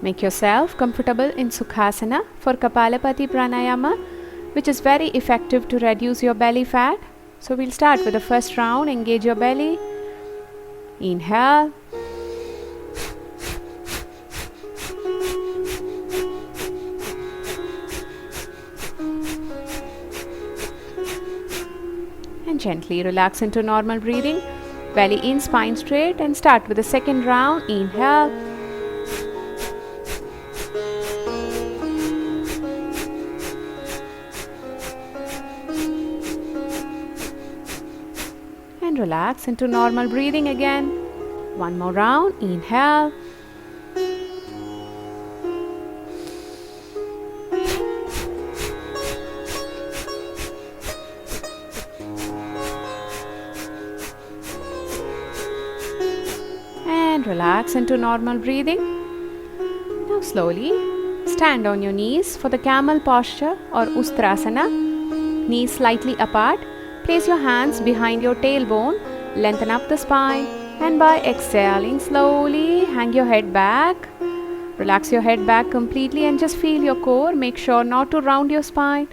Make yourself comfortable in Sukhasana for Kapalabhati Pranayama, which is very effective to reduce your belly fat. So we'll start with the first round. Engage your belly. Inhale. And gently relax into normal breathing. Belly in, spine straight, and start with the second round. Inhale. And relax into normal breathing again. One more round. Inhale. And relax into normal breathing. Now slowly stand on your knees for the camel posture or Ustrasana. Knees slightly apart. Place your hands behind your tailbone. Lengthen up the spine. And by exhaling slowly, hang your head back. Relax your head back completely and just feel your core. Make sure not to round your spine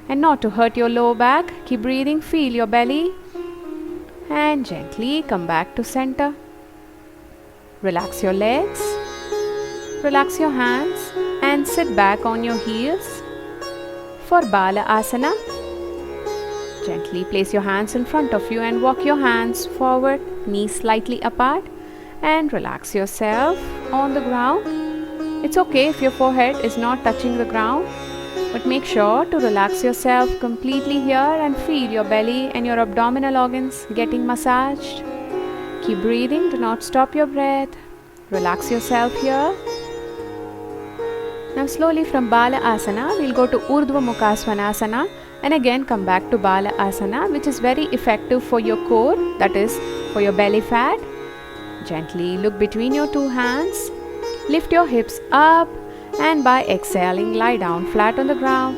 and not to hurt your lower back. Keep breathing. Feel your belly. And gently come back to center. Relax your legs, relax your hands and sit back on your heels for Bala Asana. Gently place your hands in front of you and walk your hands forward, knees slightly apart, and relax yourself on the ground. It's okay if your forehead is not touching the ground, but make sure to relax yourself completely here and feel your belly and your abdominal organs getting massaged. Keep breathing, do not stop your breath. Relax yourself here. Now slowly from Bala Asana, we'll go to Urdhva Mukha Svanasana and again come back to Bala Asana, which is very effective for your core, that is for your belly fat. Gently look between your two hands. Lift your hips up and by exhaling, lie down flat on the ground.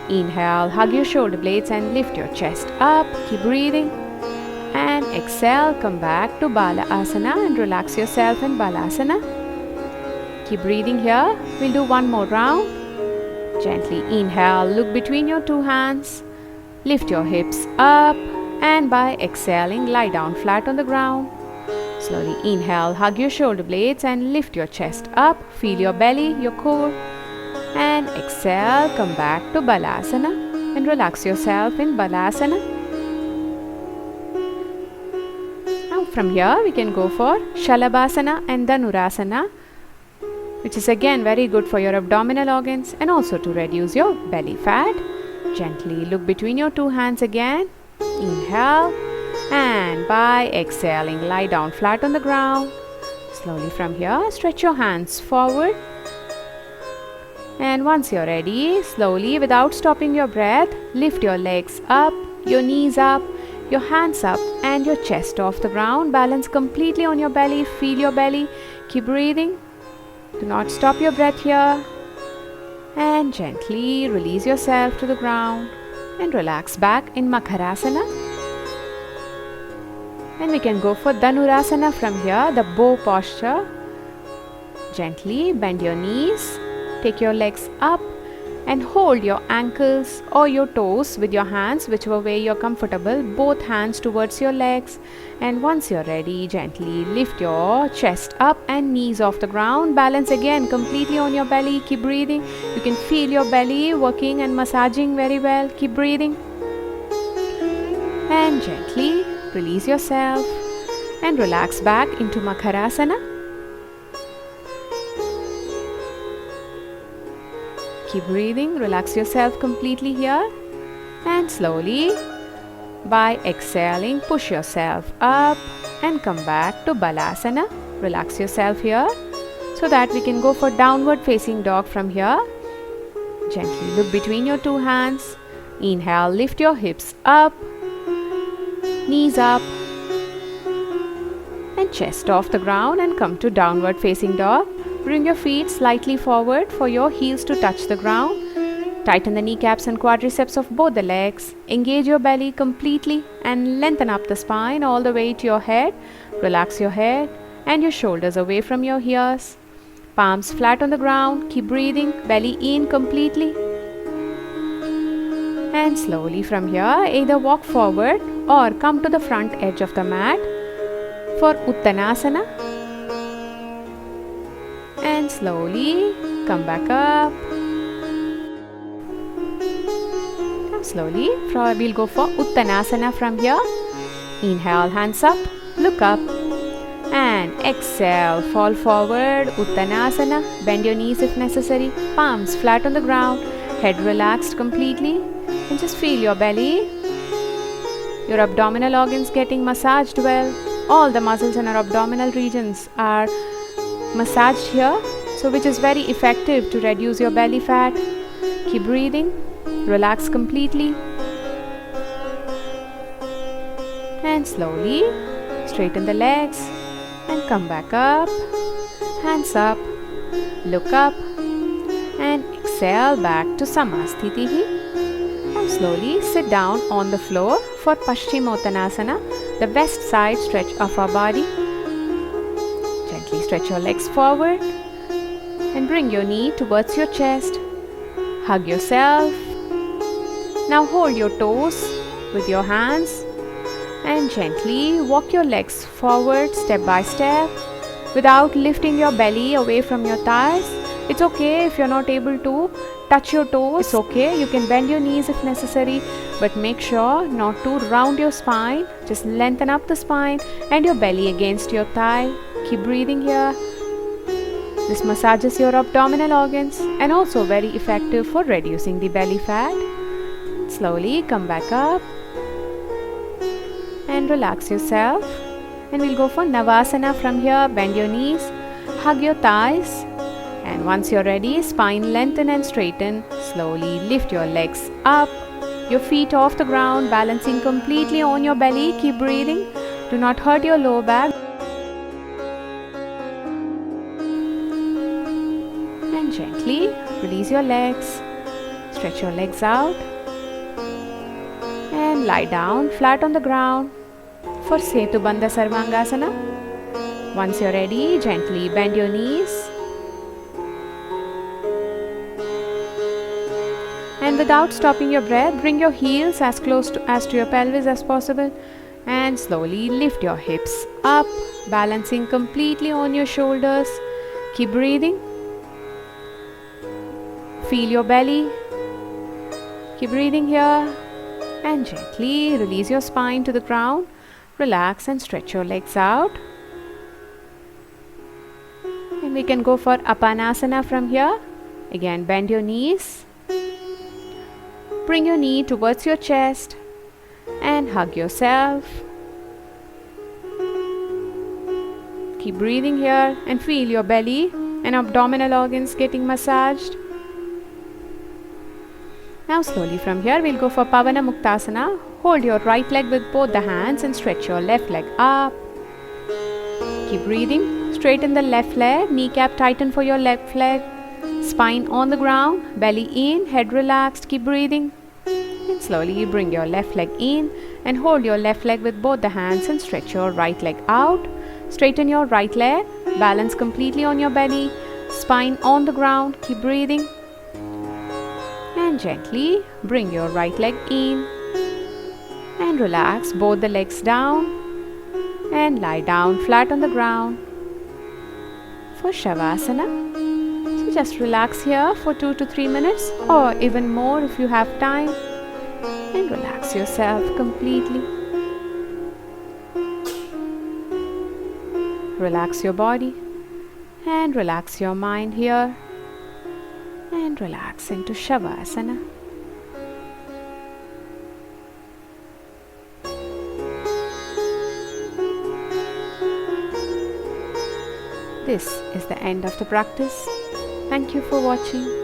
Inhale, hug your shoulder blades and lift your chest up. Keep breathing. And exhale, come back to Bala Asana and relax yourself in Balasana. Keep breathing here. We'll do one more round. Gently inhale, look between your two hands. Lift your hips up and by exhaling, lie down flat on the ground. Slowly inhale, hug your shoulder blades and lift your chest up. Feel your belly, your core. And exhale, come back to Balasana and relax yourself in Balasana. From here we can go for Shalabhasana and Dhanurasana, which is again very good for your abdominal organs and also to reduce your belly fat. Gently look between your two hands again. Inhale and by exhaling lie down flat on the ground. Slowly from here stretch your hands forward. And once you're ready, slowly without stopping your breath, lift your legs up, your knees up, your hands up and your chest off the ground. Balance completely on your belly. Feel your belly. Keep breathing. Do not stop your breath here. And gently release yourself to the ground and relax back in Makharasana. And we can go for Dhanurasana from here, the bow posture. Gently bend your knees. Take your legs up and hold your ankles or your toes with your hands, whichever way you're comfortable, both hands towards your legs. And once you're ready, gently lift your chest up and knees off the ground. Balance again completely on your belly. Keep breathing. You can feel your belly working and massaging very well. Keep breathing. And gently release yourself and relax back into Makharasana. Keep breathing, relax yourself completely here and slowly by exhaling push yourself up and come back to Balasana. Relax yourself here so that we can go for downward facing dog from here. Gently look between your two hands. Inhale, lift your hips up, knees up and chest off the ground and come to downward facing dog. Bring your feet slightly forward for your heels to touch the ground. Tighten the kneecaps and quadriceps of both the legs. Engage your belly completely and lengthen up the spine all the way to your head. Relax your head and your shoulders away from your ears. Palms flat on the ground. Keep breathing. Belly in completely. And slowly from here, either walk forward or come to the front edge of the mat for Uttanasana. And slowly come back up. Slowly, we'll go for Uttanasana from here. Inhale, hands up, look up. And exhale, fall forward, Uttanasana. Bend your knees if necessary. Palms flat on the ground. Head relaxed completely. And just feel your belly. Your abdominal organs getting massaged well. All the muscles in our abdominal regions are massaged here, so which is very effective to reduce your belly fat. Keep breathing. Relax completely. And slowly straighten the legs and come back up. Hands up. Look up. And exhale back to Samasthiti. And slowly sit down on the floor for Paschimottanasana, the west side stretch of our body. Gently stretch your legs forward and bring your knee towards your chest. Hug yourself. Now hold your toes with your hands and gently walk your legs forward step by step without lifting your belly away from your thighs. It's okay if you're not able to touch your toes. It's okay. You can bend your knees if necessary, but make sure not to round your spine. Just lengthen up the spine and your belly against your thigh. Keep breathing here. This massages your abdominal organs and also very effective for reducing the belly fat. Slowly come back up and relax yourself. And we'll go for Navasana from here. Bend your knees, hug your thighs. And once you're ready, spine lengthen and straighten. Slowly lift your legs up, your feet off the ground, balancing completely on your belly. Keep breathing. Do not hurt your lower back. And gently release your legs. Stretch your legs out. And lie down flat on the ground for Setubandha Sarvangasana. Once you're ready, gently bend your knees. And without stopping your breath, bring your heels as close to your pelvis as possible. And slowly lift your hips up, balancing completely on your shoulders. Keep breathing. Feel your belly. Keep breathing here. And gently release your spine to the ground. Relax and stretch your legs out. And we can go for Apanasana from here. Again, bend your knees. Bring your knee towards your chest and hug yourself. Keep breathing here and feel your belly and abdominal organs getting massaged. Now slowly from here we'll go for Pavana Muktasana. Hold your right leg with both the hands and stretch your left leg up. Keep breathing. Straighten the left leg, kneecap tighten for your left leg. Spine on the ground, belly in, head relaxed. Keep breathing. And slowly bring your left leg in and hold your left leg with both the hands and stretch your right leg out. Straighten your right leg, balance completely on your belly. Spine on the ground. Keep breathing. And gently bring your right leg in and relax both the legs down and lie down flat on the ground for Shavasana. So just relax here for 2 to 3 minutes or even more if you have time, and relax yourself completely. Relax your body and relax your mind here. And relax into Shavasana. This is the end of the practice. Thank you for watching.